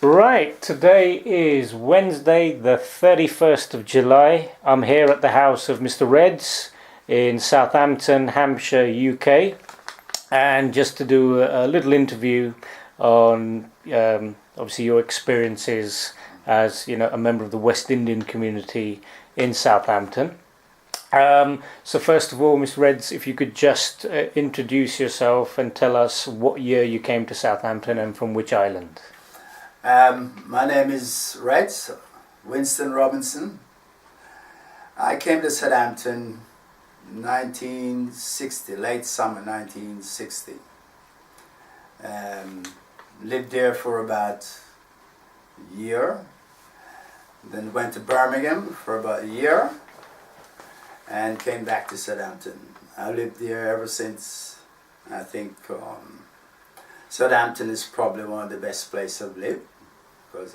Right, today is Wednesday, the 31st of July. I'm here at the house of Mr. Reds in Southampton, Hampshire, UK, and just to do a little interview on obviously your experiences as a member of the West Indian community in Southampton. So first of all, Mr. Reds, if you could just introduce yourself and tell us what year you came to Southampton and from which island. My name is Reds, Winston Robinson. I came to Southampton 1960, late summer 1960. Lived there for about a year, then went to Birmingham for about a year and came back to Southampton. I lived there ever since. I think Southampton is probably one of the best places I've lived, because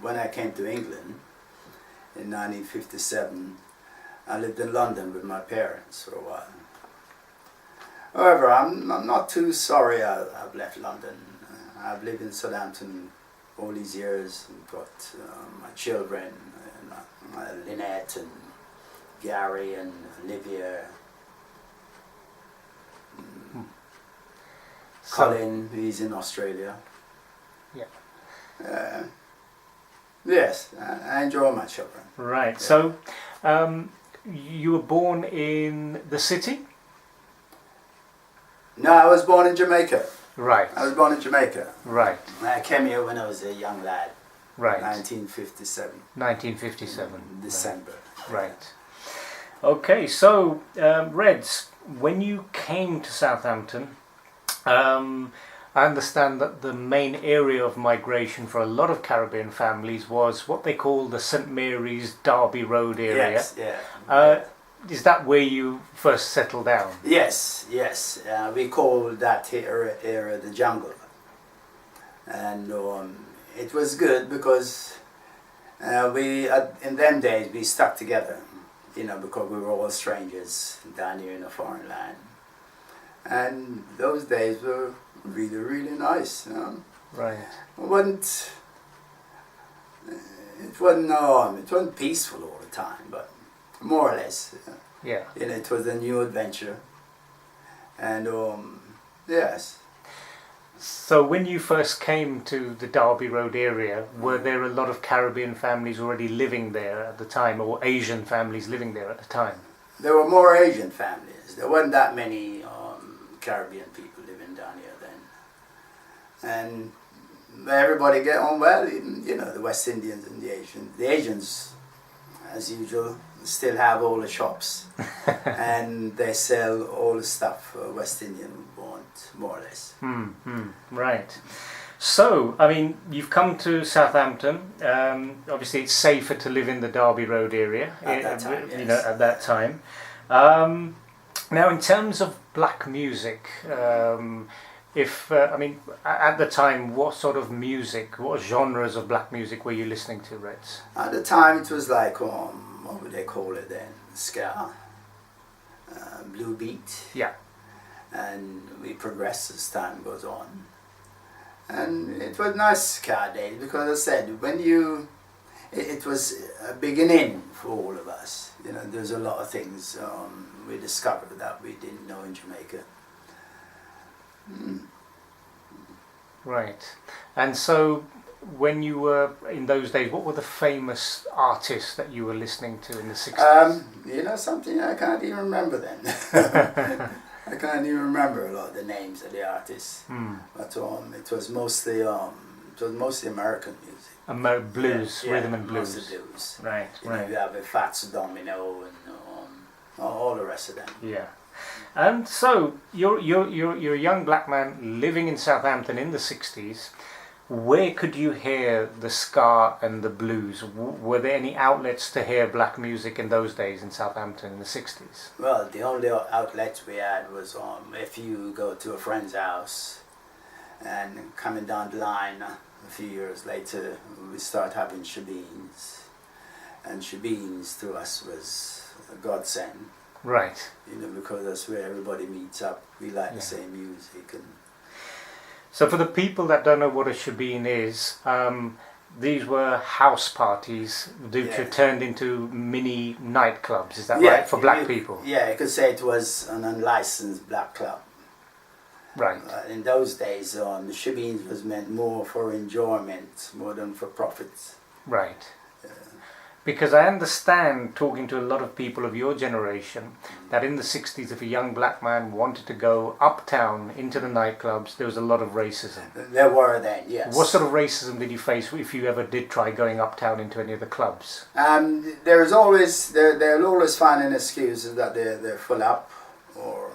when I came to England in 1957, I lived in London with my parents for a while. However, I'm not too sorry I've left London. I've lived in Southampton all these years. I've got my children, Lynette and Gary and Olivia. Colin, he's in Australia. Yeah. Yes, I enjoy my children. Right. Yeah. So, you were born in the city? No, I was born in Jamaica. Right. I was born in Jamaica. Right. I came here when I was a young lad. Right. 1957. 1957. December. Right. Okay. So, Reds, when you came to Southampton, I understand that the main area of migration for a lot of Caribbean families was what they call the St. Mary's Derby Road area. Yes, yeah. Is that where you first settled down? Yes, yes. We call that area the jungle. And it was good because in them days we stuck together, because we were all strangers down here in a foreign land. And those days were really, really nice. Right. It wasn't peaceful all the time, but more or less. Yeah. It was a new adventure. And yes. So when you first came to the Derby Road area, were there a lot of Caribbean families already living there at the time, or Asian families living there at the time? There were more Asian families. There weren't that many Caribbean people living down here then. And everybody get on well, even, the West Indians and the Asians. The Asians, as usual, still have all the shops and they sell all the stuff West Indian would want, more or less. Right. So, I mean, you've come to Southampton. Obviously, it's safer to live in the Derby Road area At that time, yes. At that time. Now, in terms of black music, at the time, what sort of music, what genres of black music were you listening to, Reds? At the time, it was like, what would they call it then? Ska, blue beat. Yeah. And we progress as time goes on. And it was nice ska days because, as I said, it was a beginning for all of us. There's a lot of things we discovered that we didn't know in Jamaica. Right. And so, when you were in those days, what were the famous artists that you were listening to in the 60s? Something I can't even remember then. I can't even remember a lot of the names of the artists. But it was mostly American music. Blues, yeah, rhythm and blues. Mostly blues. Right, right. You have Fats Domino and all the rest of them. Yeah. And so you're a young black man living in Southampton in the 60s. Where could you hear the ska and the blues? Were there any outlets to hear black music in those days in Southampton in the 60s? Well, the only outlets we had was if you go to a friend's house, and coming down the line a few years later, we start having Shebeens. And Shebeens to us was a godsend. Right. Because that's where everybody meets up. We like the same music. And So for the people that don't know what a shebeen is, these were house parties which were turned into mini nightclubs. Is that right, for black people? Yeah, you could say it was an unlicensed black club. Right. In those days, the Shebeens was meant more for enjoyment, more than for profits. Right. Because I understand, talking to a lot of people of your generation, that in the 60s, if a young black man wanted to go uptown into the nightclubs, there was a lot of racism. There were then, yes. What sort of racism did you face if you ever did try going uptown into any of the clubs? There's always, they'll always find an excuse that they're full up, or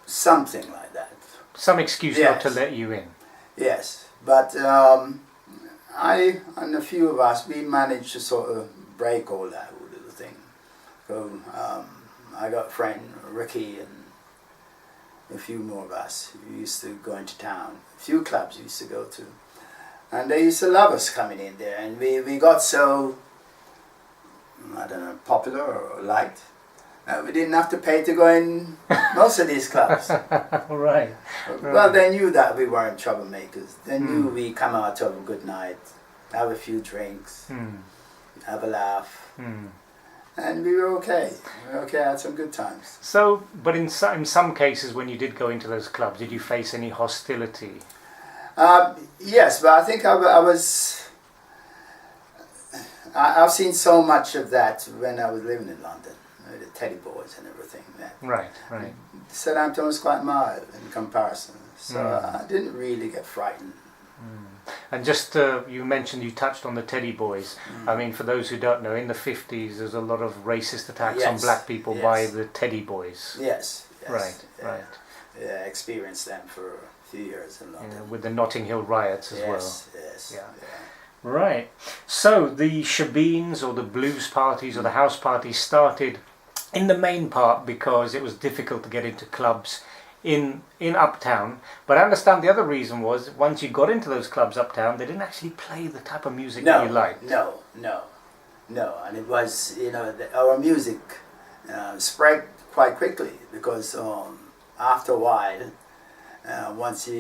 something like that. Some excuse not to let you in. Yes, but I and a few of us, we managed to sort of break all that little thing. So I got a friend, Ricky, and a few more of us who used to go into town. A few clubs we used to go to. And they used to love us coming in there. And we got so, I don't know, popular or liked. We didn't have to pay to go in most of these clubs. Right. Well, they knew that we weren't troublemakers. They knew we come out to have a good night, have a few drinks, have a laugh, and we were okay. We were okay, had some good times. So, but in some cases, when you did go into those clubs, did you face any hostility? Yes, but I think I've seen so much of that when I was living in London. The teddy boys and everything. Right. Southampton was quite mild in comparison, so I didn't really get frightened. And just, you mentioned, you touched on the teddy boys. I mean, for those who don't know, in the 50s there's a lot of racist attacks on black people by the teddy boys. Yes. Right. Yeah, I experienced them for a few years in London. Yeah, with the Notting Hill riots as well. Yes. Yeah. Right. So the Shebeens or the blues parties or the house parties started in the main part because it was difficult to get into clubs in uptown, but I understand the other reason was once you got into those clubs uptown, they didn't actually play the type of music that you liked. No, and it was, our music spread quite quickly because after a while,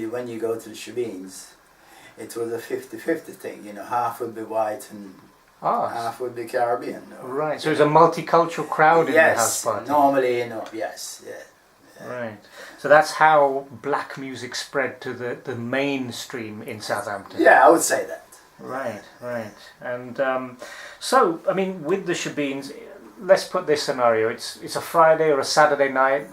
when you go to the Shebeens, it was a 50-50 thing, half would be white and half would be Caribbean. Right, so it was a multicultural crowd in the house party. Normally, yes. Right, so that's how black music spread to the mainstream in Southampton. Yeah, I would say that. Right. And so, I mean, with the Shebeens, let's put this scenario. It's a Friday or a Saturday night.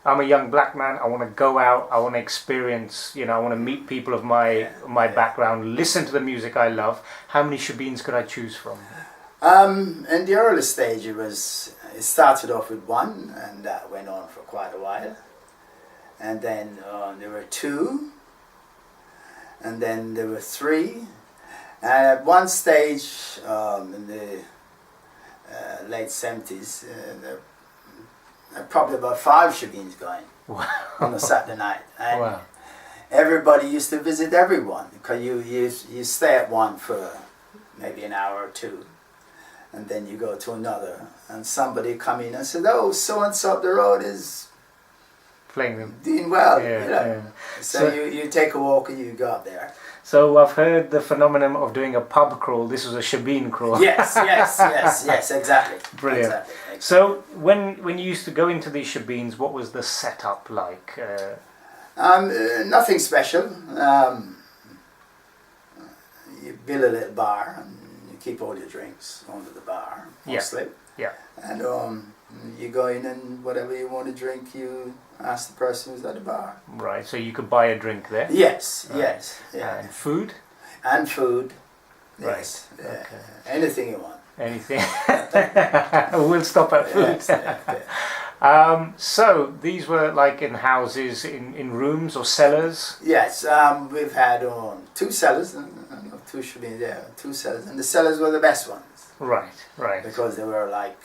I'm a young black man. I want to go out. I want to experience. I want to meet people of my background. Listen to the music I love. How many Shebeens could I choose from? In the early stage, it started off with one, and that went on for quite a while. And then there were two, and then there were three. And at one stage in the late 70s, probably about 5 Shebeens going on a Saturday night, and everybody used to visit everyone because you stay at one for maybe an hour or two, and then you go to another, and somebody come in and said, "Oh, so and so up the road is playing them, doing well." Yeah. So you take a walk and you go up there. So I've heard the phenomenon of doing a pub crawl. This was a Shebeen crawl. Yes, exactly. Brilliant. Exactly. So when you used to go into these Shebeens, what was the setup like? Nothing special. You build a little bar and you keep all your drinks under the bar, mostly. Yeah. And you go in and whatever you want to drink, you ask the person who's at the bar. Right, so you could buy a drink there? Yes. And food? And food. Right. Yes. Okay. Anything you want. Anything. We'll stop at food. Yes. So these were like in houses, in rooms or cellars? Yes, we've had 2 cellars, 2 Shebeens there, 2 cellars, and the cellars were the best ones. Right. Because they were like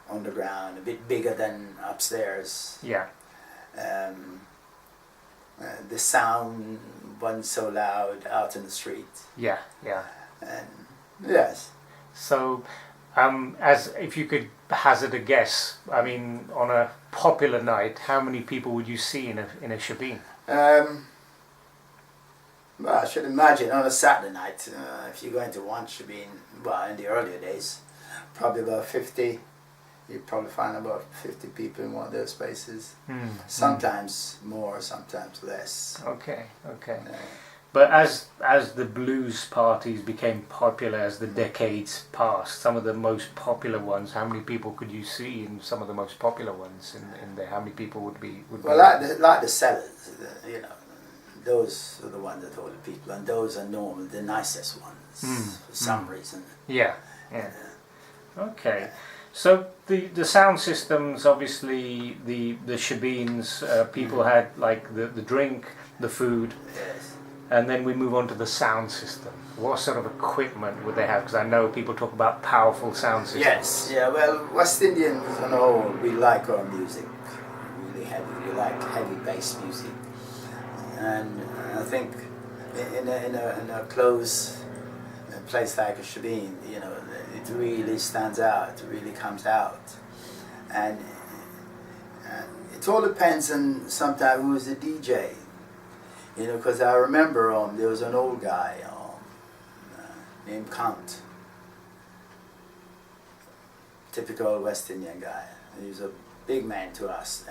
underground, a bit bigger than upstairs. Yeah. The sound wasn't so loud out in the street. Yeah. And yes. So, as if you could hazard a guess, I mean, on a popular night, how many people would you see in a Shebeen? Well, I should imagine on a Saturday night, if you're going to one Shebeen, well, in the earlier days, probably about 50, you'd probably find about 50 people in one of those spaces. Sometimes more, sometimes less. Okay, okay. Yeah. But as the blues parties became popular as the decades passed, some of the most popular ones, how many people could you see in some of the most popular ones in there? How many people would be? Well, like the sellers, you know, those are the ones that hold the people, and those are normally the nicest ones for some reason. Yeah, yeah. Okay. So the sound systems, obviously the Shebeens, people had like the drink, the food. Yes. And then we move on to the sound system. What sort of equipment would they have? Because I know people talk about powerful sound systems. Yes, yeah, well, West Indians as a whole, we like our music really heavy. We like heavy bass music. And I think in a close place like a Shebeen, you know, it really stands out, it really comes out. And it all depends on sometimes who's the DJ. You know, because I remember there was an old guy named Count, typical West Indian guy. He was a big man to us,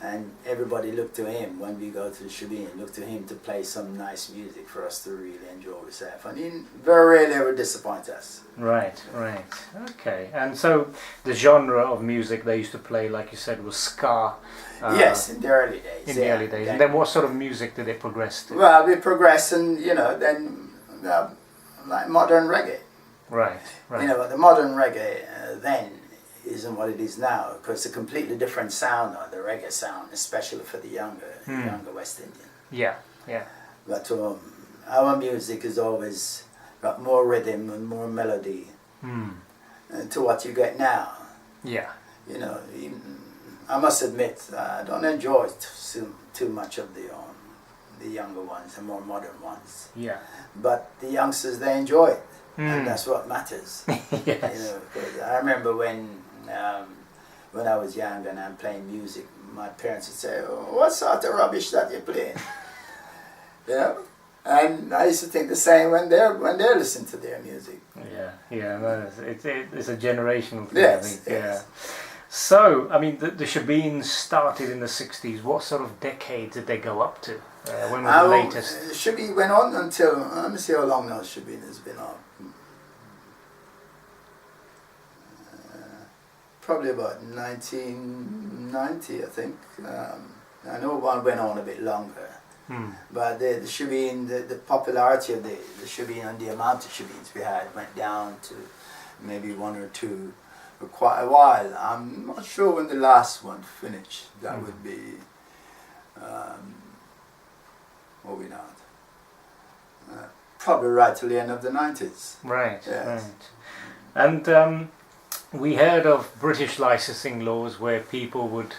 and everybody looked to him when we go to the Shebeen, looked to him to play some nice music for us to really enjoy ourselves. And he very rarely ever disappoint us. Right, right. Okay. And so the genre of music they used to play, like you said, was ska. Yes, in the early days. In the early days. And then what sort of music did it progress to? Well, we progressed and, you know, then like modern reggae. Right, right. You know, but the modern reggae then isn't what it is now, because it's a completely different sound on the reggae sound, especially for the younger West Indian. Yeah, yeah. But our music has always got more rhythm and more melody to what you get now. Yeah. You know, I must admit, I don't enjoy too much of the younger ones, the more modern ones. Yeah. But the youngsters, they enjoy it, and that's what matters. Yes. You know, 'cause I remember when I was young and I'm playing music, my parents would say, "Oh, what sort of rubbish that you're playing?" You know, and I used to think the same when they're listening to their music. Yeah, yeah. No, it's a generational thing. Yes, I think. yes. Yeah. So, I mean, the Shebeens started in the 60s. What sort of decade did they go up to? When was the latest? Shebeen went on until, let me see how long now Shebeen has been on. Probably about 1990, I think. I know one went on a bit longer. But the Shebeen, the popularity of the Shebeen and the amount of Shebeens we had went down to maybe one or two for quite a while. I'm not sure when the last one finished. That would be, what we not? Probably right till the end of the 90s. Right, Yes. right. And we heard of British licensing laws where people would,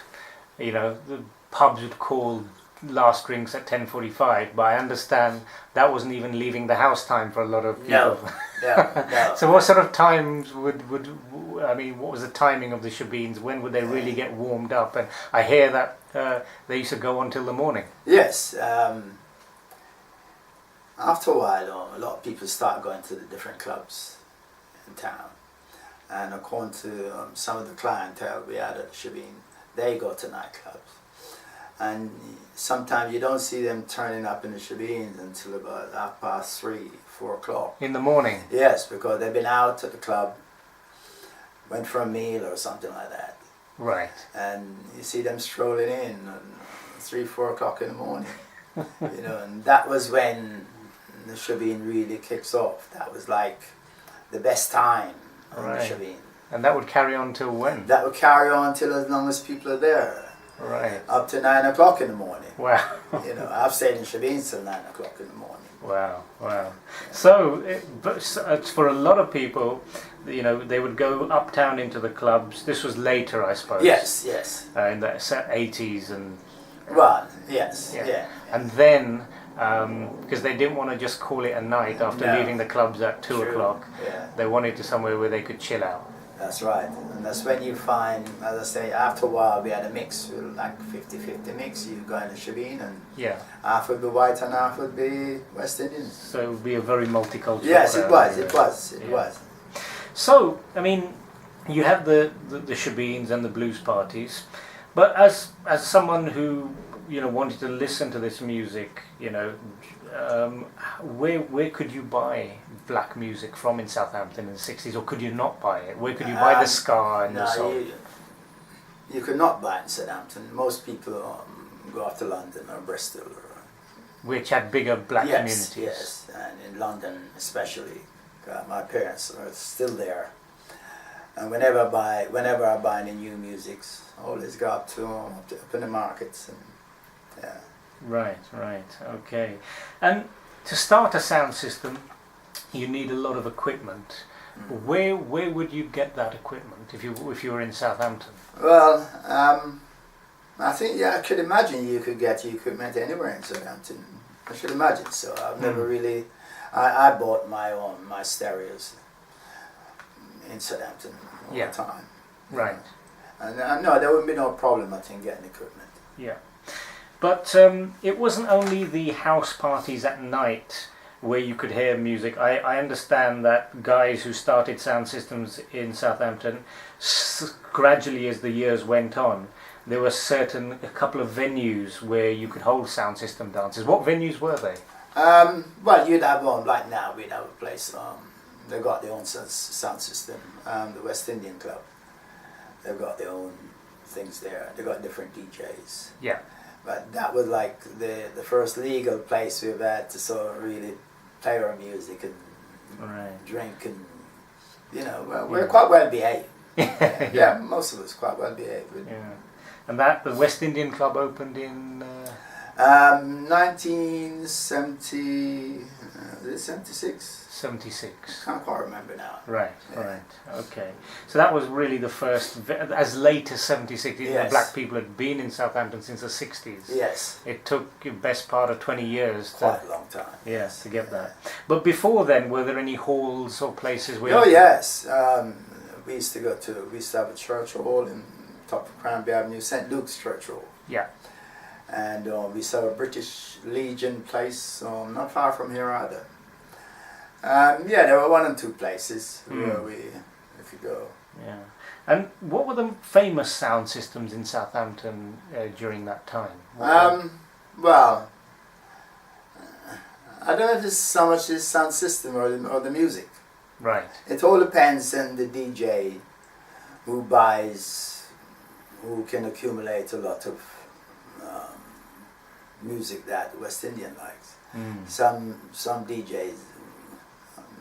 you know, the pubs would call last drinks at 10:45, but I understand that wasn't even leaving the house time for a lot of people. No. So what sort of times would I mean, what was the timing of the Shebeens? When would they really get warmed up? And I hear that they used to go on till the morning. Yes. After a while, a lot of people start going to the different clubs in town. And according to some of the clientele we had at Shebeen, they go to nightclubs. And sometimes you don't see them turning up in the Shebeens until about 3:30, 4 o'clock. In the morning? Yes, because they've been out at the club, went for a meal or something like that. Right. And you see them strolling in at 3, 4 o'clock in the morning. You know, and that was when the Shebeen really kicks off. That was like the best time on the Shebeen. And that would carry on till when? That would carry on till as long as people are there. Right. Up to 9 o'clock in the morning. Wow. You know, I've stayed in Shebeens till 9 o'clock in the morning. Wow, wow. So, for a lot of people, you know, they would go uptown into the clubs. This was later, I suppose. Yes, yes. In the 80s and... Well, yes, yeah. And then, because they didn't want to just call it a night after leaving the clubs at 2 o'clock, they wanted to somewhere where they could chill out. That's right. And that's when you find, as I say, after a while we had a mix, like 50-50 mix. You go in a Shebeen and Yeah. half would be white and half would be West Indian. So it would be a very multicultural Yes, crowd, it was, anyway. it was, it Yeah. was. So, I mean, you have the Shebeens and the blues parties, but as someone who, you know, wanted to listen to this music, you know, where could you buy black music from in Southampton in the 60s, or could you not buy it? Where could you buy the ska and the soul? You could not buy it in Southampton. Most people go off to London or Bristol. Which had bigger black communities. Yes, and in London especially. My parents are still there. And whenever I buy any new music, I always go up in the markets. And, yeah. Right, okay. And to start a sound system, you need a lot of equipment. Where would you get that equipment if you were in Southampton? Well, I think I could imagine you could get your equipment anywhere in Southampton. I should imagine so. I've never really. I bought my stereos in Southampton all the time. Right. And no, there wouldn't be no problem, I think, getting equipment. Yeah. But it wasn't only the house parties at night where you could hear music. I understand that guys who started sound systems in Southampton, gradually as the years went on, there were a couple of venues where you could hold sound system dances. What venues were they? Well, you'd have one, like now, we'd have a place, they've got their own sound system, the West Indian Club. They've got their own things there, they've got different DJs. Yeah. But that was like the first legal place we've had to sort of really play our music and drink and, you know, we're quite well behaved. Yeah, most of us quite well behaved. Yeah. And the West Indian Club opened in... 1970, 76? 76. Can't quite remember now. Right, okay. So that was really the first, as late as 76, even though black people had been in Southampton since the 60s. Yes. It took the best part of 20 years. Quite a long time. Yes, to get that. But before then, were there any halls or places where... Oh, yes. We used to have a church hall in top of Cranby Avenue, St. Luke's Church Hall. Yeah. And we saw a British Legion place not far from here either. Yeah, there were one and two places where we could go. Yeah. And what were the famous sound systems in Southampton during that time? Well, I don't know if it's so much the sound system or the music. Right. It all depends on the DJ who can accumulate a lot of music that West Indian likes. Some DJs,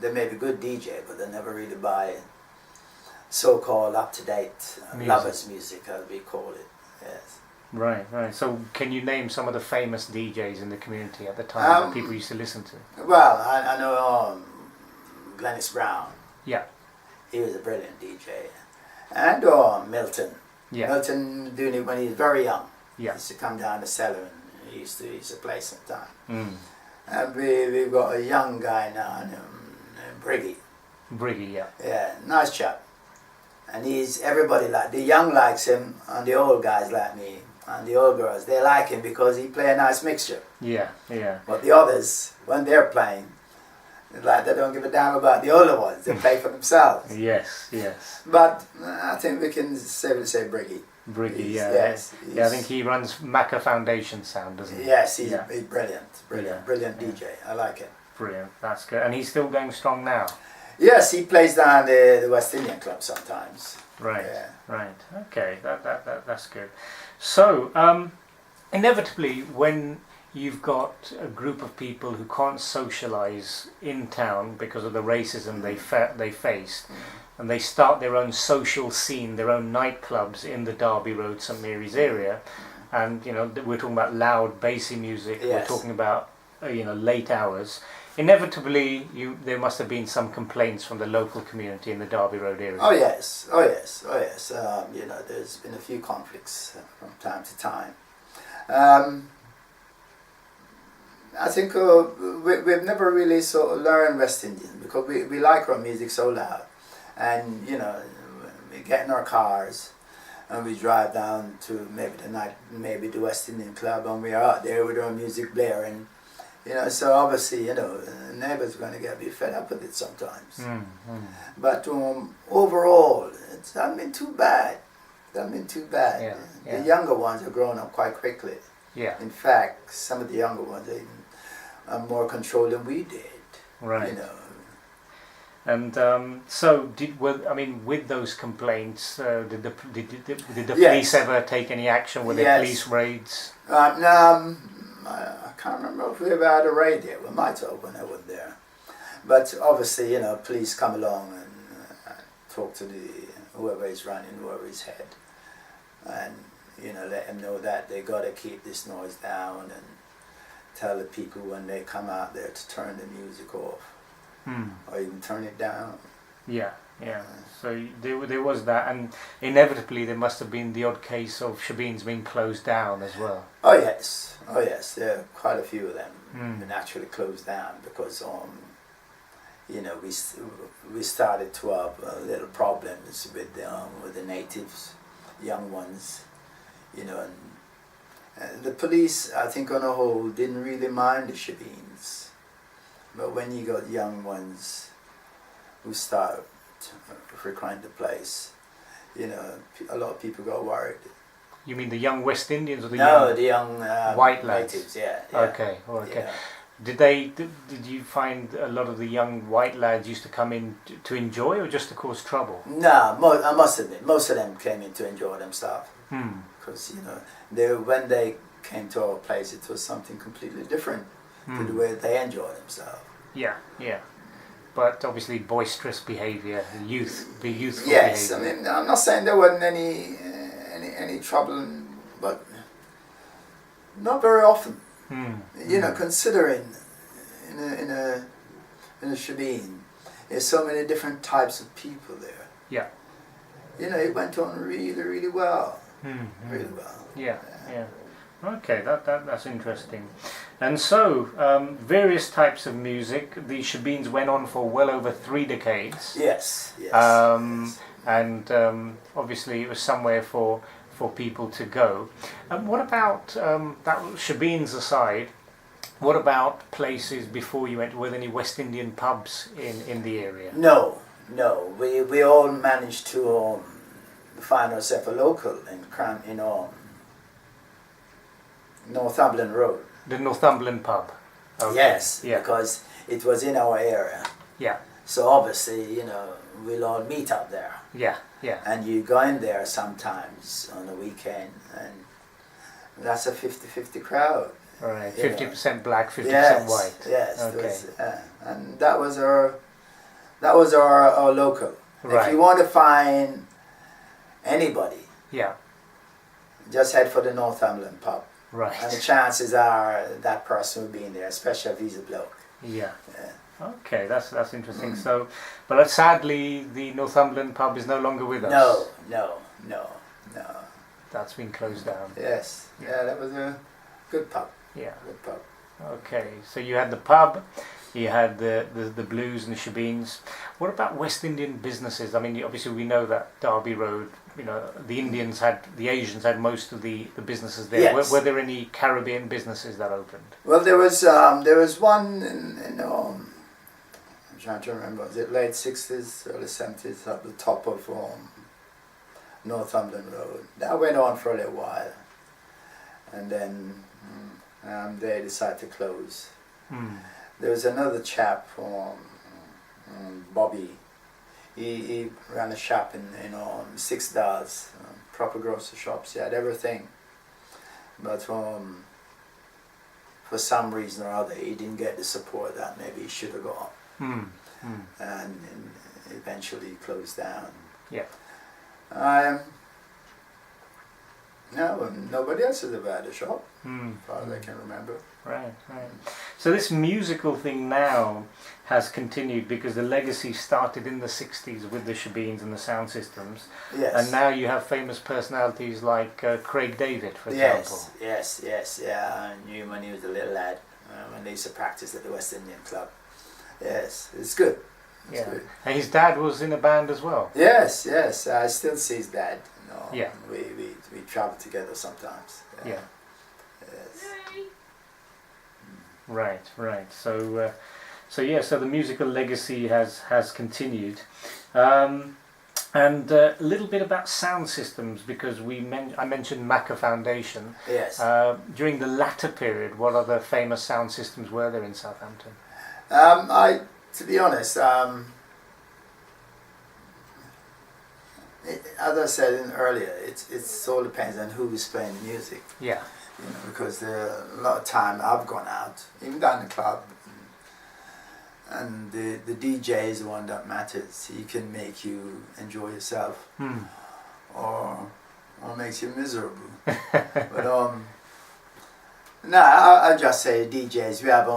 they may be good DJ, but they never really buy so-called up-to-date lovers music, as we call it. Yes. Right. So can you name some of the famous DJs in the community at the time that people used to listen to? Well, I know Glennis Brown. Yeah. He was a brilliant DJ. And Milton. Yeah. Milton doing it when he was very young. Yeah. He used to come down the cellar and he used to play sometime. Mm. And we've got a young guy now named Briggy. Briggy, yeah. Yeah, nice chap. And everybody the young likes him and the old guys like me. And the old girls, they like him because he play a nice mixture. Yeah. But the others, when they're playing, they don't give a damn about the older ones. They play for themselves. Yes. But I think we can safely say Briggy. Briggy, Yes. I think he runs Macca Foundation Sound, doesn't he? Yes, he's brilliant DJ. I like it. Brilliant, that's good. And he's still going strong now? Yes, he plays down the West Indian Club sometimes. Right, yeah. Right. Okay, that's good. So, inevitably, when you've got a group of people who can't socialise in town because of the racism they faced, and they start their own social scene, their own nightclubs in the Derby Road, St Mary's area, and we're talking about loud, bassy music. Yes. We're talking about late hours. Inevitably, there must have been some complaints from the local community in the Derby Road area. Oh yes. There's been a few conflicts from time to time. I think we've never really sort of learned West Indian because we like our music so loud, and we get in our cars and we drive down to maybe the West Indian Club, and we are out there with our music blaring. You know, so obviously, you know, neighbors are going to get a bit fed up with it sometimes. But overall, it's not been too bad. It's not been too bad. Yeah. The younger ones are growing up quite quickly. Yeah. In fact, some of the younger ones are even more control than we did. Right. You know. And so, with those complaints, did the Yes. police ever take any action? Were there Yes. police raids? No, I can't remember if we ever had a raid there. We might have when I was there. But obviously, you know, police come along and talk to whoever is running, whoever is head, and you know, let them know that they got to keep this noise down, and tell the people when they come out there to turn the music off. Or even turn it down. Yeah. So there was that, and inevitably there must have been the odd case of Shebeens being closed down as well. Oh yes. There are quite a few of them been actually closed down because you know, we started to have little problems with the natives, young ones, you know, and the police, I think on a whole, didn't really mind the Shebeens. But when you got young ones who start to frequent the place, you know, a lot of people got worried. You mean the young West Indians or the the young white lads? natives, yeah. Okay. Yeah. Did you find a lot of the young white lads used to come in to enjoy, or just to cause trouble? No, I must admit, most of them came in to enjoy themselves. Because, you know, when they came to our place, it was something completely different to the way they enjoy themselves. Yeah. But obviously boisterous behaviour, youthful Yes, behaviour. I mean, I'm not saying there wasn't any trouble, but not very often. You know, considering in a Shebeen, there's so many different types of people there. Yeah. You know, it went on really, really well. Really well. Yeah. Okay, that's interesting. And so, various types of music. The Shebeens went on for well over 3 decades. Yes. And obviously it was somewhere for people to go. What about, that Shebeens aside, what about places before you went? Were there any West Indian pubs in the area? No. We all managed to find ourselves a local in Northumberland Road. The Northumberland pub? Okay. Yes, Yeah. because it was in our area. Yeah. So obviously, you know, we'll all meet up there. Yeah. And you go in there sometimes on a weekend, and that's a 50-50 crowd. Right, 50% black, 50% Yes, white. yes. Okay. And that was our local. Right. If you want to find anybody, Yeah. just head for the Northumberland pub. Right. And the chances are that person will be in there, especially if he's a bloke. Yeah. Okay, that's interesting. So, but sadly, the Northumberland pub is no longer with us. No. That's been closed down. Yes. Yeah, that was a good pub. Yeah. Good pub. Okay, so you had the pub, you had the blues and the Shebeens. What about West Indian businesses? I mean, obviously we know that Derby Road, you know, the Asians had most of the businesses there. Yes. Were there any Caribbean businesses that opened? Well, there was one in I'm trying to remember, was it late 60s, early 70s, at the top of Northumberland Road. That went on for a little while, and then they decided to close. There was another chap, Bobby. He ran a shop in Six Dolls, proper grocery shops. He had everything, but for some reason or other, he didn't get the support that maybe he should have got. And eventually closed down. Yeah. No, nobody else has ever had a shop, as far as I can remember. Right. So this musical thing now has continued because the legacy started in the 60s with the Shebeens and the sound systems. Yes. And now you have famous personalities like Craig David, for example. Yes. I knew him when he was a little lad, when they used to practice at the West Indian Club. Yes, it's good. yeah. Good. And his dad was in a band as well. Yes, yes. I still see his dad. You know, Yeah. We travel together sometimes. Yeah. Yes. Right, right. So yeah, so the musical legacy has continued. And a little bit about sound systems, because I mentioned Macca Foundation. Yes. During the latter period, what other famous sound systems were there in Southampton? To be honest, as I said earlier, it all depends on who is playing the music. Yeah. You know, because there are a lot of time I've gone out, even down the club, and the DJ is the one that matters. He can make you enjoy yourself, or makes you miserable. But no, I just say DJs. We have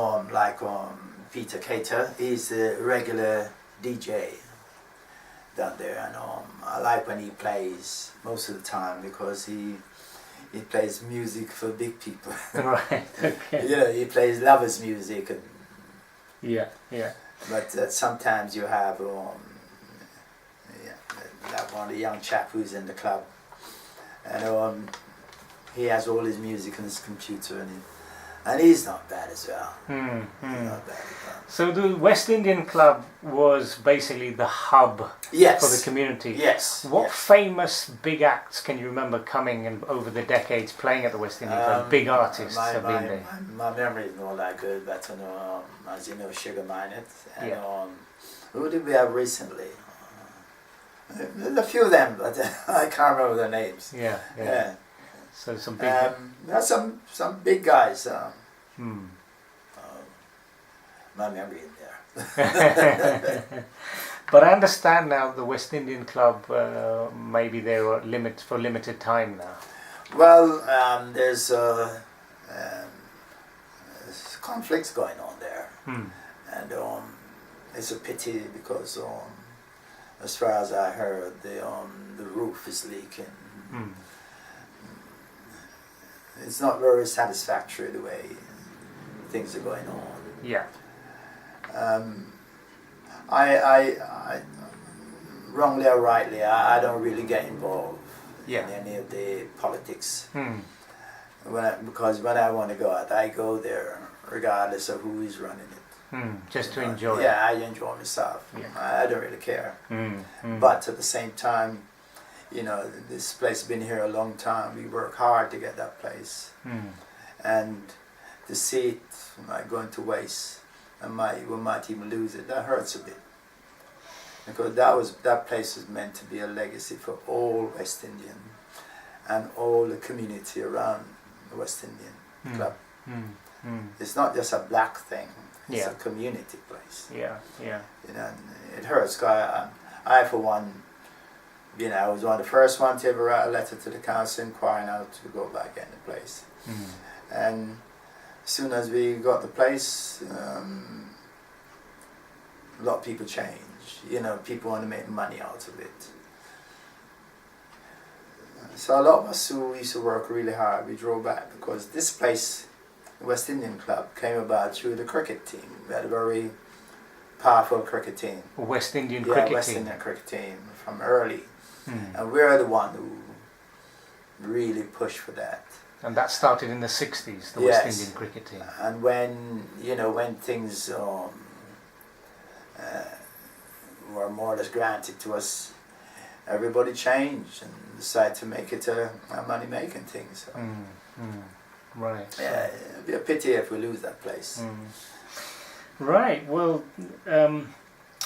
Peter Cater. He's a regular DJ down there, and I like when he plays most of the time, because he plays music for big people. Right. Okay. You know, he plays lovers music, and yeah, yeah. but sometimes you have that one, the young chap who's in the club, and he has all his music on his computer, and he's not bad as well. He's not bad as well. So the West Indian Club was basically the hub Yes. for the community. Yes. What yes. famous big acts can you remember coming and over the decades playing at the West Indian Club? Big artists have been there. My memory is not that good, but as you know, Shebeens, and who did we have recently? There's a few of them, but I can't remember their names. Yeah. So some big. There's some big guys. My memory is there. But I understand now the West Indian Club maybe they're for limited time now. Well, there's conflicts going on there, and it's a pity, because as far as I heard, the roof is leaking. It's not very satisfactory the way things are going on. Yeah. I wrongly or rightly, I don't really get involved in any of the politics. Because when I want to go out, I go there regardless of who is running it. Just to enjoy it. Yeah, I enjoy myself. Yeah. I don't really care. But at the same time, you know, this place has been here a long time. We work hard to get that place. And to see it going to waste, and we might even lose it, that hurts a bit. Because that place was meant to be a legacy for all West Indian and all the community around the West Indian Club. It's not just a black thing, it's a community place. Yeah. You know, and it hurts. I for one, you know, I was one of the first ones to ever write a letter to the council inquiring how to go back in the place. And as soon as we got the place, a lot of people changed. You know, people want to make money out of it. So a lot of us who used to work really hard, we drove back, because this place, the West Indian Club, came about through the cricket team. We had a very powerful cricket team. West Indian cricket West team. Indian cricket team from early. And we're the one who really pushed for that. And that started in the 60s, the West Indian cricket team. And when things were more or less granted to us, everybody changed and decided to make it a money-making thing. So. Right. Yeah, it'd be a pity if we lose that place. Right. Well,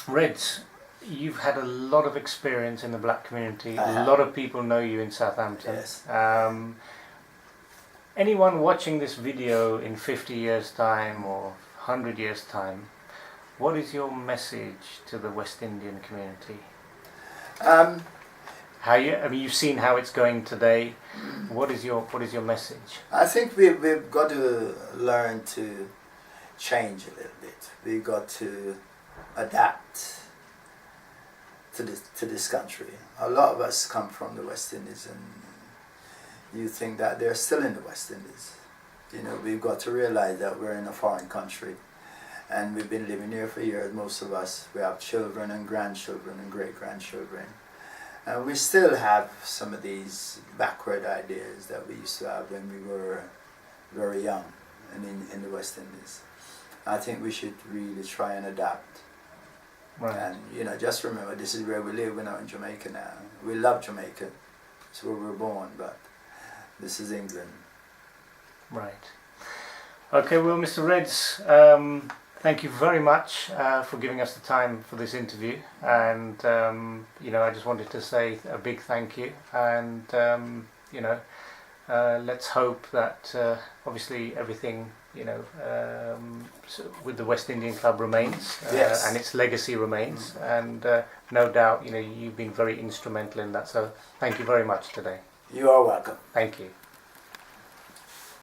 Reds, you've had a lot of experience in the black community. A lot of people know you in Southampton. Yes. Anyone watching this video in 50 years' time or 100 years' time, what is your message to the West Indian community? You've seen how it's going today. What is your message? I think we've got to learn to change a little bit. We've got to adapt to this country. A lot of us come from the West Indies, and you think that they're still in the West Indies. You know, we've got to realize that we're in a foreign country, And we've been living here for years, most of us. We have children and grandchildren and great-grandchildren. And we still have some of these backward ideas that we used to have when we were very young and in the West Indies. I think we should really try and adapt. Right. And, you know, just remember, this is where we live. We're not in Jamaica now. We love Jamaica. It's where we were born, but this is England. Right. Okay, well, Mr. Reds, thank you very much for giving us the time for this interview. And, you know, I just wanted to say a big thank you. And, you know, let's hope that obviously everything, you know, with the West Indian Club remains, Yes. and its legacy remains. And no doubt, you know, you've been very instrumental in that. So thank you very much today. You are welcome. Thank you.